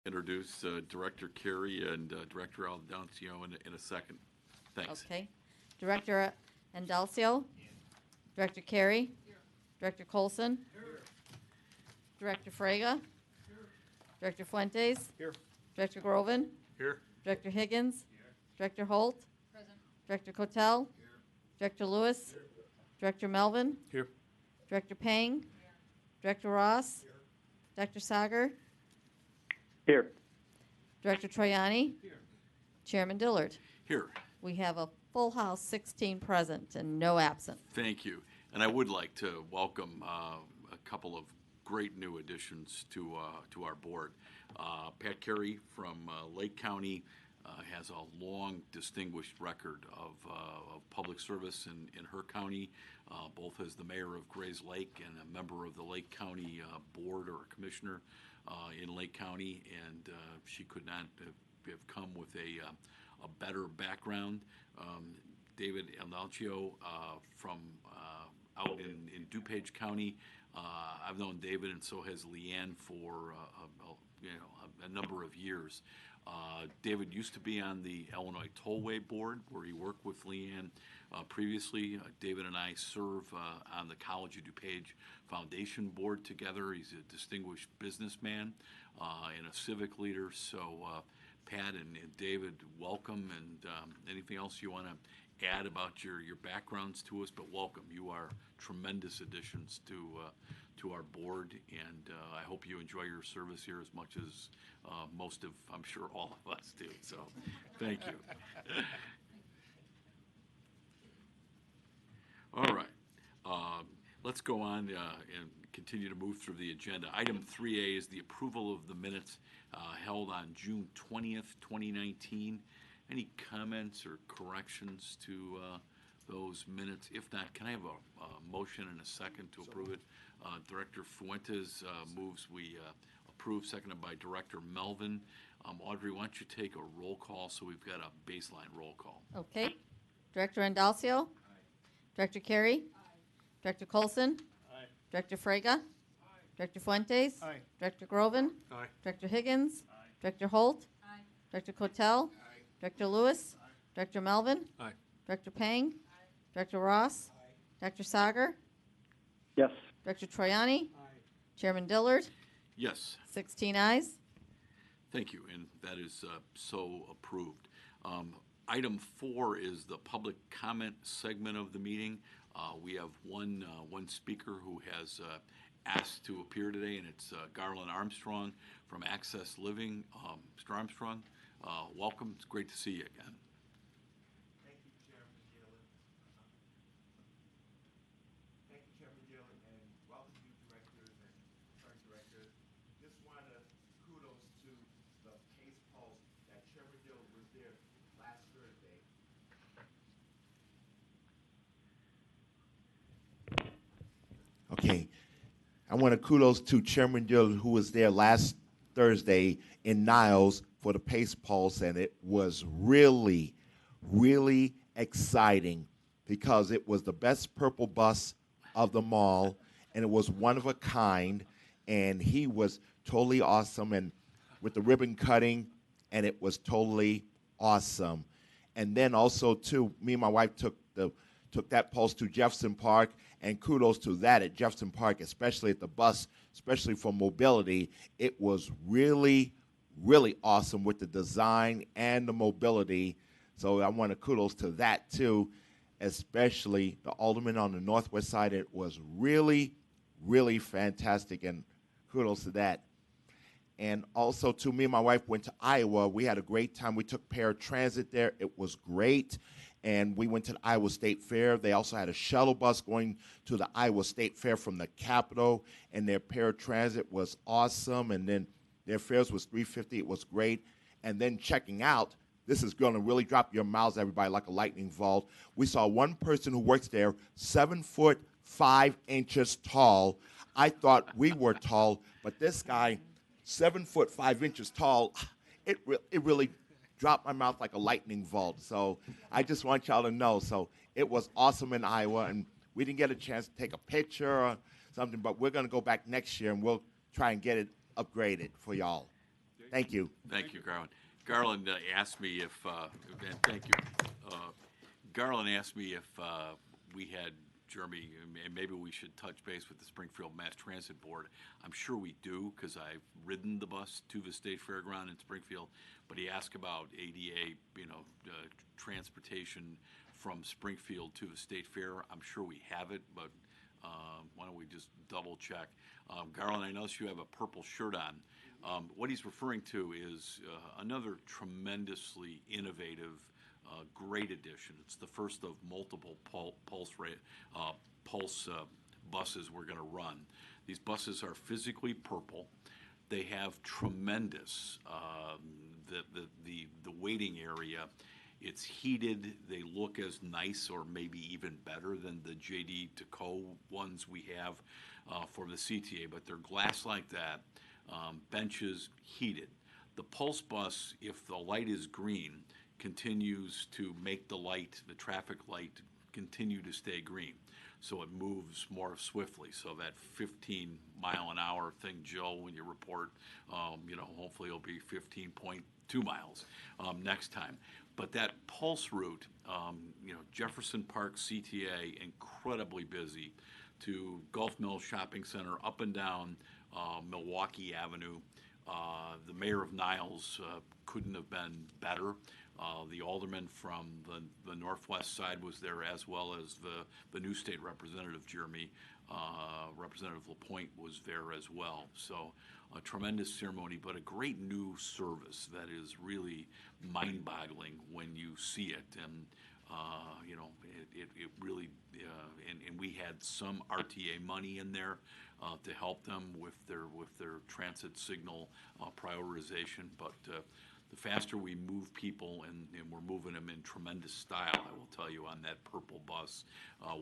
Introduce Director Carey and Director Aldancio in a second. Thanks. Okay. Director Andalcio. Director Carey. Director Colson. Director Frega. Director Fuentes. Here. Director Groven. Here. Director Higgins. Director Holt. Director Cotel. Director Lewis. Director Melvin. Here. Director Pang. Director Ross. Dr. Sager. Here. Director Troiani. Chairman Dillard. Here. We have a full house, 16 present and no absent. Thank you. And I would like to welcome a couple of great new additions to our board. Pat Carey from Lake County has a long, distinguished record of public service in her county, both as the mayor of Grays Lake and a member of the Lake County board or commissioner in Lake County. And she could not have come with a better background. David Aldancio from out in DuPage County. I've known David, and so has Leanne for a number of years. David used to be on the Illinois Tollway Board, where he worked with Leanne previously. David and I serve on the College of DuPage Foundation Board together. He's a distinguished businessman and a civic leader. So Pat and David, welcome, and anything else you want to add about your backgrounds to us, but welcome. You are tremendous additions to our board, and I hope you enjoy your service here as much as most of, I'm sure, all of us do. So thank you. All right. Let's go on and continue to move through the agenda. Item 3A is the approval of the minutes held on June 20th, 2019. Any comments or corrections to those minutes? If not, can I have a motion and a second to approve it? Director Fuentes moves we approve, seconded by Director Melvin. Audrey, why don't you take a roll call so we've got a baseline roll call? Okay. Director Andalcio. Aye. Director Carey. Aye. Director Colson. Aye. Director Frega. Aye. Director Fuentes. Aye. Director Groven. Aye. Director Higgins. Aye. Director Holt. Aye. Director Cotel. Aye. Director Lewis. Aye. Director Melvin. Aye. Director Pang. Aye. Director Ross. Aye. Dr. Sager. Yes. Director Troiani. Aye. Chairman Dillard. Yes. 16 ayes. Thank you, and that is so approved. Item 4 is the public comment segment of the meeting. We have one speaker who has asked to appear today, and it's Garland Armstrong from Access Living. Mr. Armstrong, welcome. It's great to see you again. Thank you, Chairman Gillen. Thank you, Chairman Gillen, and welcome new directors and current directors. Just want to kudos to the case pulse that Chairman Gillen was there last Thursday. Okay. I want to kudos to Chairman Dillard, who was there last Thursday in Niles for the Pace Pulse, and it was really, really exciting because it was the best purple bus of them all, and it was one of a kind, and he was totally awesome, and with the ribbon cutting, and it was totally awesome. And then also, too, me and my wife took that pulse to Jefferson Park, and kudos to that at Jefferson Park, especially at the bus, especially for mobility. It was really, really awesome with the design and the mobility. So I want to kudos to that, too, especially the alderman on the northwest side. It was really, really fantastic, and kudos to that. And also, too, me and my wife went to Iowa. We had a great time. We took paratransit there. It was great. And we went to the Iowa State Fair. They also had a shuttle bus going to the Iowa State Fair from the Capitol, and their paratransit was awesome. And then their fares was $350. It was great. And then checking out, this is going to really drop your mouths, everybody, like a lightning bolt. We saw one person who works there, 7'5" tall. I thought we were tall, but this guy, 7'5" tall, it really dropped my mouth like a lightning bolt. So I just want y'all to know. So it was awesome in Iowa, and we didn't get a chance to take a picture or something, but we're going to go back next year, and we'll try and get it upgraded for y'all. Thank you. Thank you, Garland. Garland asked me if, and thank you. Garland asked me if we had, Jeremy, and maybe we should touch base with the Springfield Mass Transit Board. I'm sure we do, because I've ridden the bus to the State Fairground in Springfield, but he asked about ADA, transportation from Springfield to the State Fair. I'm sure we have it, but why don't we just double check? Garland, I notice you have a purple shirt on. What he's referring to is another tremendously innovative, great addition. It's the first of multiple pulse buses we're going to run. These buses are physically purple. They have tremendous the waiting area. It's heated. They look as nice or maybe even better than the JD Deco ones we have for the CTA, but they're glass like that. Benches heated. The Pulse bus, if the light is green, continues to make the traffic light continue to stay green. So it moves more swiftly. So that 15-mile-an-hour thing, Joe, when you report, hopefully it'll be 15.2 miles next time. But that Pulse route, Jefferson Park CTA, incredibly busy, to Gulf Mills Shopping Center, up and down Milwaukee Avenue. The mayor of Niles couldn't have been better. The alderman from the northwest side was there, as well as the new state representative, Jeremy. Representative LaPointe was there as well. So a tremendous ceremony, but a great new service that is really mind-boggling when you see it. And it really, and we had some RTA money in there to help them with their transit signal prioritization. But the faster we move people, and we're moving them in tremendous style, I will tell you, on that purple bus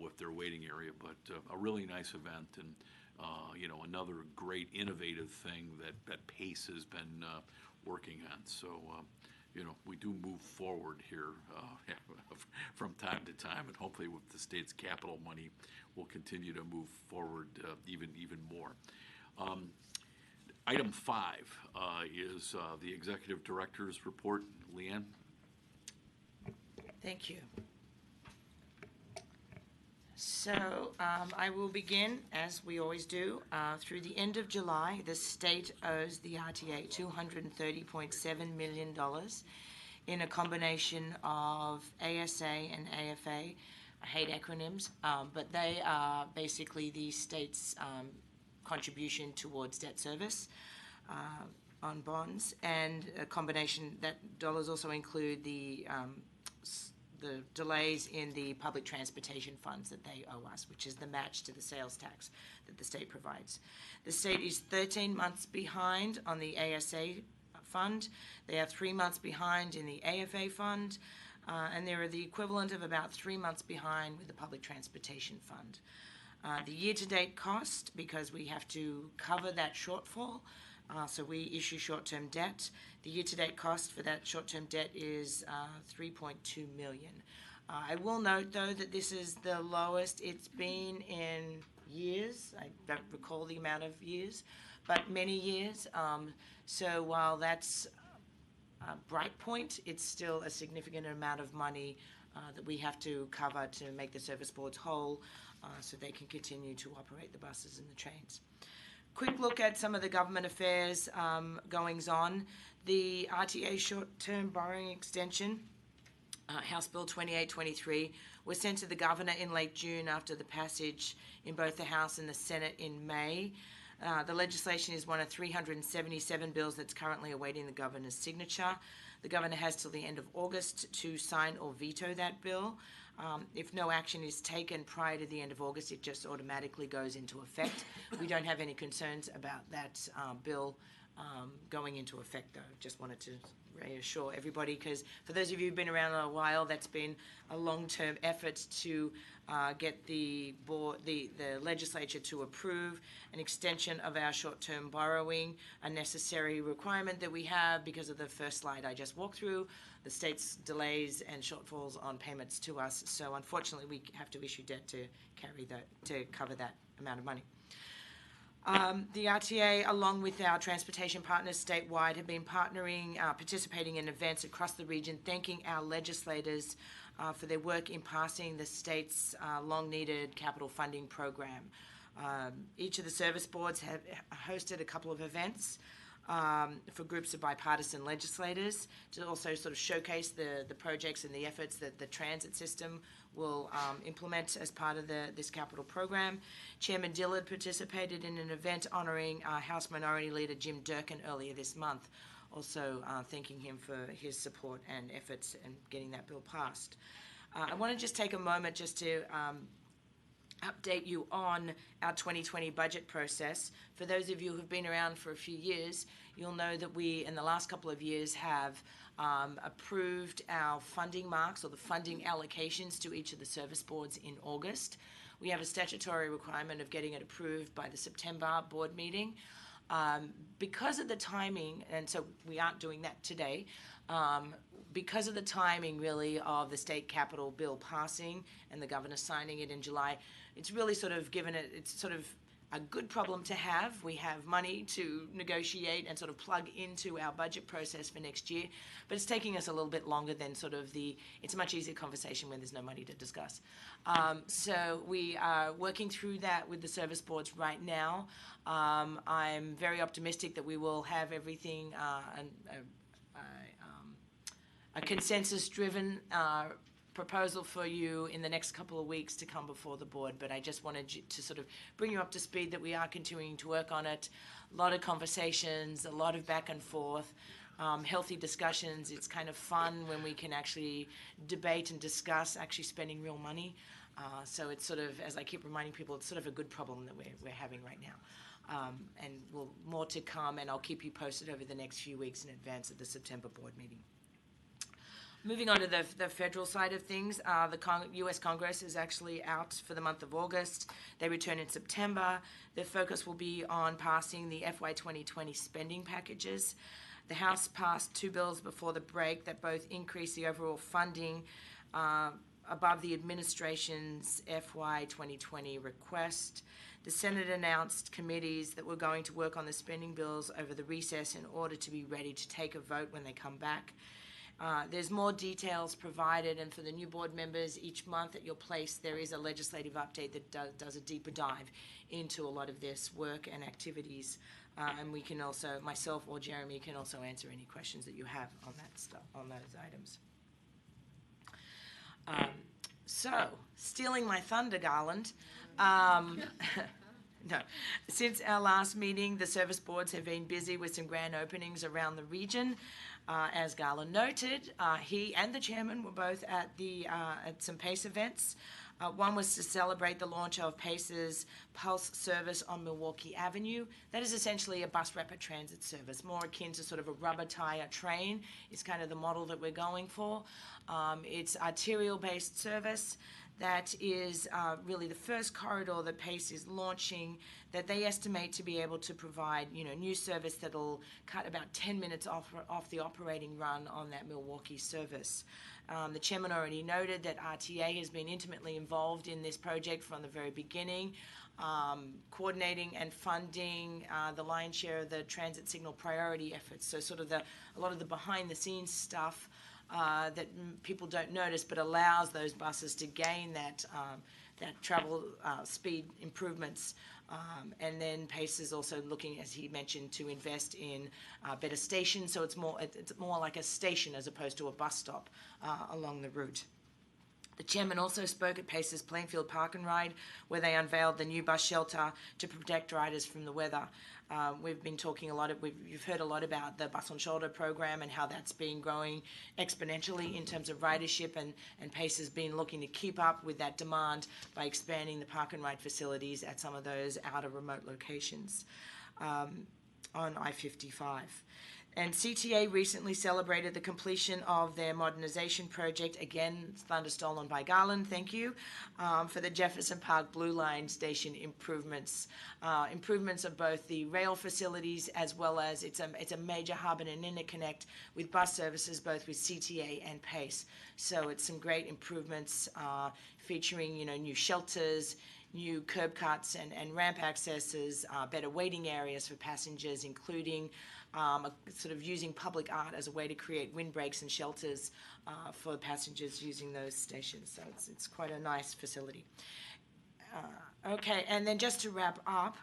with their waiting area. But a really nice event, and another great innovative thing that PACE has been working on. So we do move forward here from time to time, and hopefully with the state's capital money, we'll continue to move forward even more. Item 5 is the Executive Director's report. Leanne? Thank you. So I will begin, as we always do. Through the end of July, the state owes the RTA $230.7 million in a combination of ASA and AFA. I hate acronyms, but they are basically the state's contribution towards debt service on bonds, and a combination that dollars also include the delays in the public transportation funds that they owe us, which is the match to the sales tax that the state provides. The state is 13 months behind on the ASA fund. They are 3 months behind in the AFA fund, and they're the equivalent of about 3 months behind with the public transportation fund. The year-to-date cost, because we have to cover that shortfall, so we issue short-term debt. The year-to-date cost for that short-term debt is $3.2 million. I will note, though, that this is the lowest it's been in years. I don't recall the amount of years, but many years. So while that's a bright point, it's still a significant amount of money that we have to cover to make the service boards whole, so they can continue to operate the buses and the trains. Quick look at some of the government affairs goings-on. The RTA short-term borrowing extension, House Bill 2823, was sent to the governor in late June after the passage in both the House and the Senate in May. The legislation is one of 377 bills that's currently awaiting the governor's signature. The governor has till the end of August to sign or veto that bill. If no action is taken prior to the end of August, it just automatically goes into effect. We don't have any concerns about that bill going into effect, though. Just wanted to reassure everybody, because for those of you who've been around a while, that's been a long-term effort to get the legislature to approve an extension of our short-term borrowing, a necessary requirement that we have because of the first slide I just walked through, the state's delays and shortfalls on payments to us. So unfortunately, we have to issue debt to cover that amount of money. The RTA, along with our transportation partners statewide, have been partnering, participating in events across the region, thanking our legislators for their work in passing the state's long-needed capital funding program. Each of the service boards have hosted a couple of events for groups of bipartisan legislators to also sort of showcase the projects and the efforts that the transit system will implement as part of this capital program. Chairman Dillard participated in an event honoring House Minority Leader Jim Durkin earlier this month, also thanking him for his support and efforts in getting that bill passed. I want to just take a moment just to update you on our 2020 budget process. For those of you who've been around for a few years, you'll know that we, in the last couple of years, have approved our funding marks or the funding allocations to each of the service boards in August. We have a statutory requirement of getting it approved by the September board meeting. Because of the timing, and so we aren't doing that today, because of the timing really of the state capital bill passing and the governor signing it in July, it's really sort of given it, it's sort of a good problem to have. We have money to negotiate and sort of plug into our budget process for next year, but it's taking us a little bit longer than sort of it's a much easier conversation when there's no money to discuss. So we are working through that with the service boards right now. I'm very optimistic that we will have everything, a consensus-driven proposal for you in the next couple of weeks to come before the board, but I just wanted to sort of bring you up to speed that we are continuing to work on it. A lot of conversations, a lot of back and forth, healthy discussions. It's kind of fun when we can actually debate and discuss actually spending real money. So it's sort of, as I keep reminding people, it's sort of a good problem that we're having right now. And more to come, and I'll keep you posted over the next few weeks in advance of the September board meeting. Moving on to the federal side of things, the U.S. Congress is actually out for the month of August. They return in September. Their focus will be on passing the FY 2020 spending packages. The House passed 2 bills before the break that both increase the overall funding above the administration's FY 2020 request. The Senate announced committees that were going to work on the spending bills over the recess in order to be ready to take a vote when they come back. There's more details provided, and for the new board members, each month at your place there is a legislative update that does a deeper dive into a lot of this work and activities. And we can also, myself or Jeremy, can also answer any questions that you have on that stuff, on those items. So, stealing my thunder, Garland. No. Since our last meeting, the service boards have been busy with some grand openings around the region. As Garland noted, he and the chairman were both at some PACE events. One was to celebrate the launch of PACE's Pulse service on Milwaukee Avenue. That is essentially a bus rapid transit service, more akin to sort of a rubber tire train is kind of the model that we're going for. It's arterial-based service. That is really the first corridor that PACE is launching, that they estimate to be able to provide, new service that'll cut about 10 minutes off the operating run on that Milwaukee service. The chairman already noted that RTA has been intimately involved in this project from the very beginning, coordinating and funding the lion's share of the transit signal priority efforts. So sort of a lot of the behind-the-scenes stuff that people don't notice, but allows those buses to gain that travel speed improvements. And then PACE is also looking, as he mentioned, to invest in better stations, so it's more like a station as opposed to a bus stop along the route. The chairman also spoke at PACE's Plainfield Park and Ride, where they unveiled the new bus shelter to protect riders from the weather. We've been talking a lot, you've heard a lot about the Bus on Shoulder program and how that's been growing exponentially in terms of ridership, and PACE has been looking to keep up with that demand by expanding the park and ride facilities at some of those outer remote locations on I-55. And CTA recently celebrated the completion of their modernization project, again, thunderstolen by Garland, thank you, for the Jefferson Park Blue Line station improvements. Improvements of both the rail facilities as well as it's a major hub and an interconnect with bus services, both with CTA and PACE. So it's some great improvements featuring, new shelters, new curb cuts and ramp accesses, better waiting areas for passengers, including sort of using public art as a way to create windbreaks and shelters for passengers using those stations. So it's quite a nice facility. Okay, and then just to wrap up,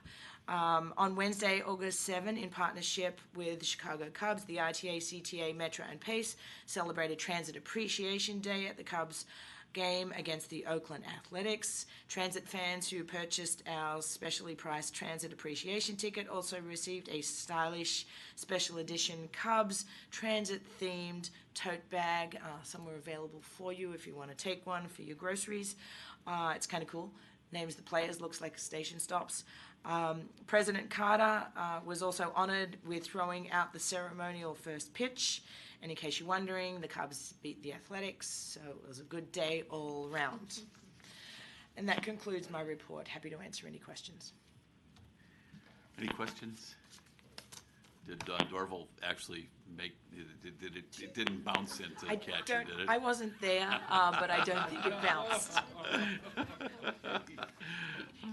on Wednesday, August 7, in partnership with the Chicago Cubs, the RTA, CTA, Metro, and PACE celebrated Transit Appreciation Day at the Cubs game against the Oakland Athletics. Transit fans who purchased our specially priced Transit Appreciation ticket also received a stylish special edition Cubs Transit-themed tote bag. Some were available for you if you want to take one for your groceries. It's kind of cool. Names the players, looks like station stops. President Carter was also honored with throwing out the ceremonial first pitch. And in case you're wondering, the Cubs beat the Athletics, so it was a good day all round. And that concludes my report. Happy to answer any questions. Any questions? Did Dorval actually make, it didn't bounce into catch it, did it? I wasn't there, but I don't think it bounced.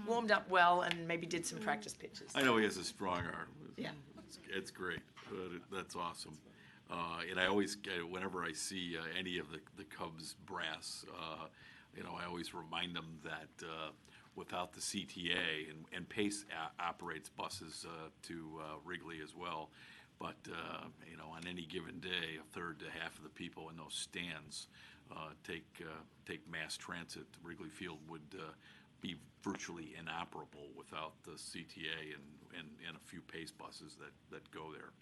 Warmed up well and maybe did some practice pitches. I know he has a strong arm. Yeah. It's great. That's awesome. And I always, whenever I see any of the Cubs brass, I always remind them that without the CTA, and PACE operates buses to Wrigley as well, but on any given day, a third to half of the people in those stands take mass transit. Wrigley Field would be virtually inoperable without the CTA and a few PACE buses that go there.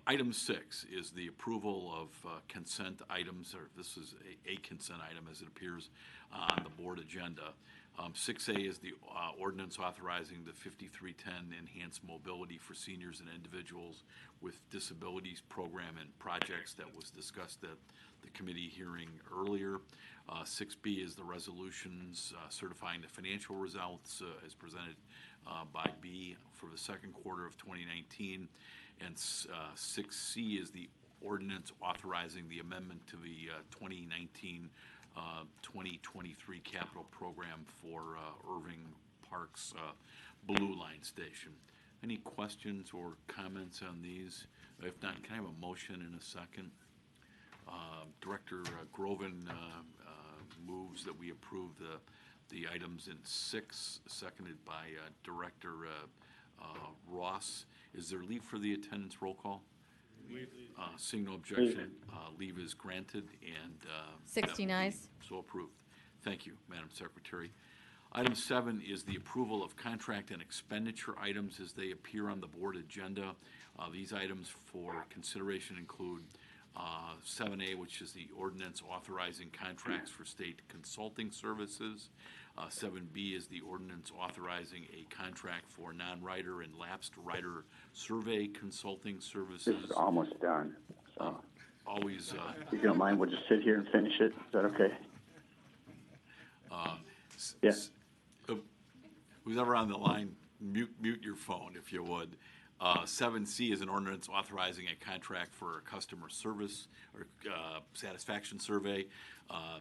Item 6 is the approval of consent items, or this is a consent item as it appears on the board agenda. 6A is the ordinance authorizing the 5310 Enhanced Mobility for Seniors and Individuals with Disabilities Program and projects that was discussed at the committee hearing earlier. 6B is the resolutions certifying the financial results as presented by B for the second quarter of 2019. And 6C is the ordinance authorizing the amendment to the 2019-2023 capital program for Irving Park's Blue Line Station. Any questions or comments on these? If not, can I have a motion in a second? Director Groven moves that we approve the items in 6, seconded by Director Ross. Is there leave for the attendance roll call? Seeing no objection, leave is granted, and 16 ayes. so approved. Thank you, Madam Secretary. Item 7 is the approval of contract and expenditure items as they appear on the board agenda. These items for consideration include 7A, which is the ordinance authorizing contracts for state consulting services. 7B is the ordinance authorizing a contract for non-rider and lapsed rider survey consulting services. This is almost done. So Always, if you don't mind, we'll just sit here and finish it. Is that okay? Yes. Who's ever on the line, mute your phone if you would. 7C is an ordinance authorizing a contract for a customer service or satisfaction survey.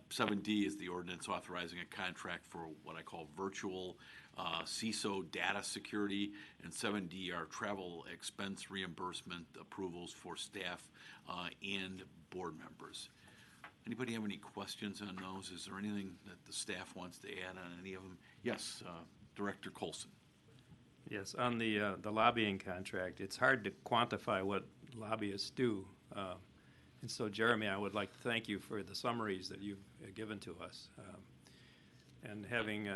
7D is the ordinance authorizing a contract for what I call virtual CISO data security. And 7D are travel expense reimbursement approvals for staff and board members. Anybody have any questions on those? Is there anything that the staff wants to add on any of them? Yes, Director Colson. Yes, on the lobbying contract, it's hard to quantify what lobbyists do. And so, Jeremy, I would like to thank you for the summaries that you've given to us. And having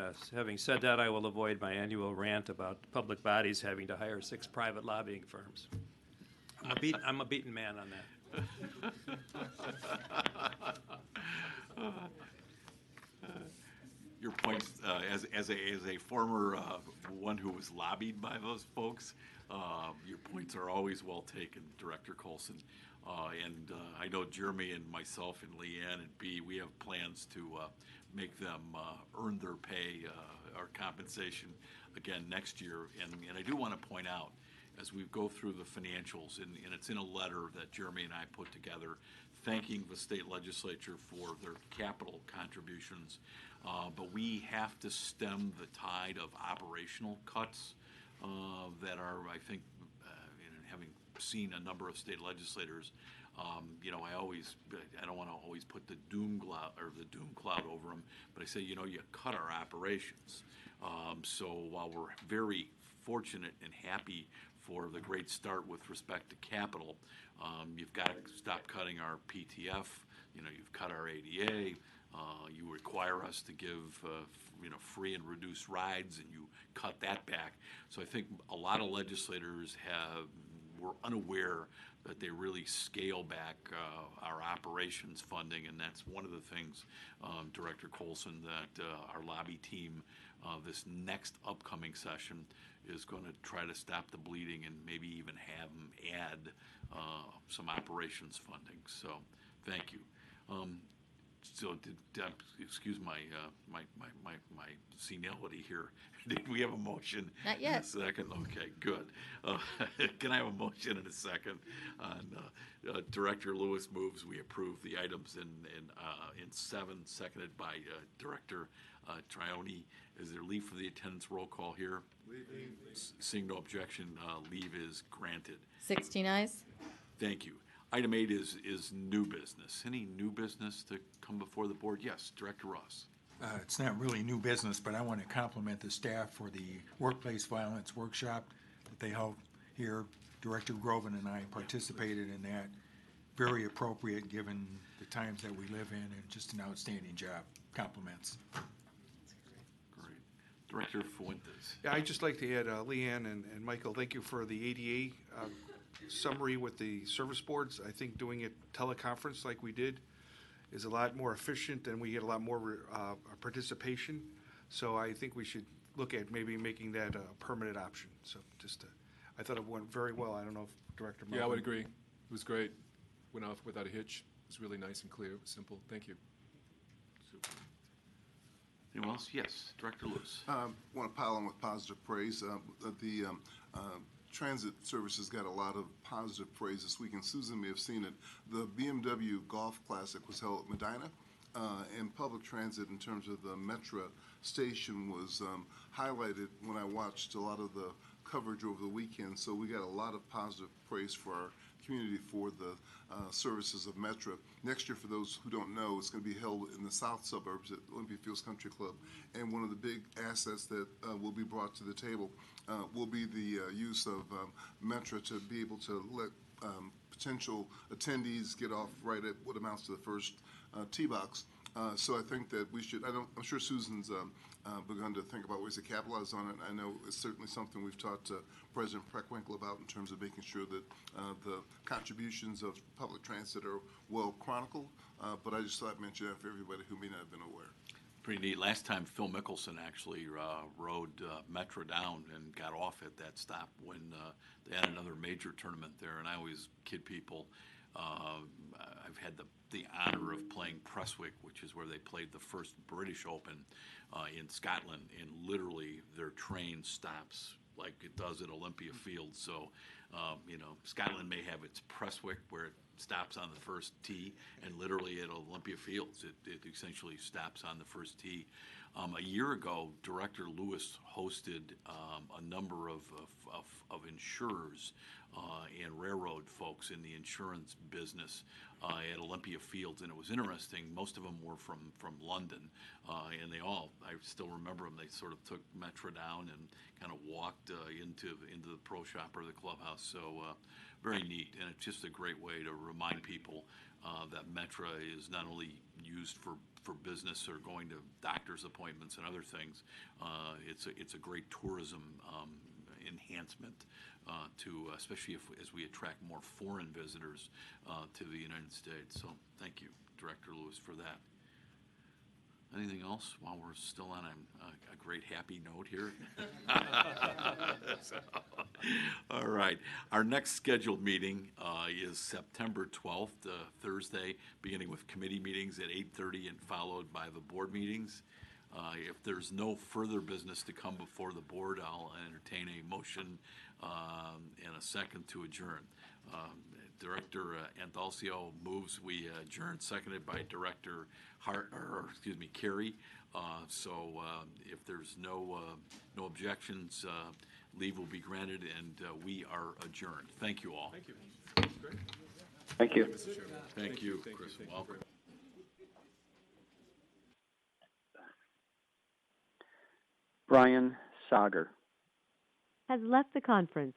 said that, I will avoid my annual rant about public bodies having to hire 6 private lobbying firms. I'm a beaten man on that. Your point, as a former one who was lobbied by those folks, your points are always well taken, Director Colson. And I know Jeremy and myself and Leanne and Bee, we have plans to make them earn their pay or compensation again next year. And I do want to point out, as we go through the financials, and it's in a letter that Jeremy and I put together, thanking the state legislature for their capital contributions. But we have to stem the tide of operational cuts that are, I think, having seen a number of state legislators, I don't want to always put the doom cloud over them, but I say, you cut our operations. So while we're very fortunate and happy for the great start with respect to capital, you've got to stop cutting our PTF. You've cut our ADA. You require us to give, free and reduced rides, and you cut that back. So I think a lot of legislators were unaware that they really scale back our operations funding, and that's one of the things, Director Colson, that our lobby team this next upcoming session is going to try to stop the bleeding and maybe even have them add some operations funding. So, thank you. So, excuse my senility here. Did we have a motion? Not yet. In a second. Okay, good. Can I have a motion in a second? Director Lewis moves we approve the items in 7, seconded by Director Trione. Is there leave for the attendance roll call here? Leave. Seeing no objection, leave is granted. 16 ayes. Thank you. Item 8 is new business. Any new business to come before the board? Yes, Director Ross. It's not really new business, but I want to compliment the staff for the workplace violence workshop that they held here. Director Groven and I participated in that. Very appropriate given the times that we live in, and just an outstanding job. Compliments. Great. Director Fuentes. Yeah, I'd just like to add, Leanne and Michael, thank you for the ADA summary with the service boards. I think doing it teleconference like we did is a lot more efficient, and we get a lot more participation. So I think we should look at maybe making that a permanent option. So I thought it went very well. I don't know if Director Martin. Yeah, I would agree. It was great. Went off without a hitch. It was really nice and clear, simple. Thank you. Super. Anyone else? Yes, Director Lewis. Want to pile on with positive praise. The transit services got a lot of positive praise this week, and Susan may have seen it. The BMW Golf Classic was held at Medina, and public transit in terms of the Metra station was highlighted when I watched a lot of the coverage over the weekend. So we got a lot of positive praise for our community for the services of Metra. Next year, for those who don't know, it's going to be held in the south suburbs at Olympia Fields Country Club. And one of the big assets that will be brought to the table will be the use of Metra to be able to let potential attendees get off right at what amounts to the first tee box. So I think that we should, I'm sure Susan's begun to think about ways to capitalize on it. I know it's certainly something we've talked to President Preckwinkle about in terms of making sure that the contributions of public transit are well chronicled. But I just thought I'd mention that for everybody who may not have been aware. Pretty neat. Last time Phil Mickelson actually rode Metra down and got off at that stop when they had another major tournament there. And I always kid people, I've had the honor of playing Prestwick, which is where they played the first British Open in Scotland, and literally their train stops like it does at Olympia Fields. So, Scotland may have its Prestwick where it stops on the first tee, and literally at Olympia Fields, it essentially stops on the first tee. A year ago, Director Lewis hosted a number of insurers and railroad folks in the insurance business at Olympia Fields, and it was interesting. Most of them were from London, and I still remember them. They sort of took Metra down and kind of walked into the pro shop or the clubhouse. So very neat, and it's just a great way to remind people that Metra is not only used for business or going to doctor's appointments and other things. It's a great tourism enhancement to, especially as we attract more foreign visitors to the United States. So thank you, Director Lewis, for that. Anything else while we're still on a great happy note here? All right. Our next scheduled meeting is September 12th, Thursday, beginning with committee meetings at 8:30 and followed by the board meetings. If there's no further business to come before the board, I'll entertain a motion and a second to adjourn. Director Andalcio moves we adjourn, seconded by Director Carey. If there's no objections, leave will be granted, and we are adjourned. Thank you all. Thank you. Great. Thank you. Thank you, Chris. Welcome. Brian Sager. Has left the conference.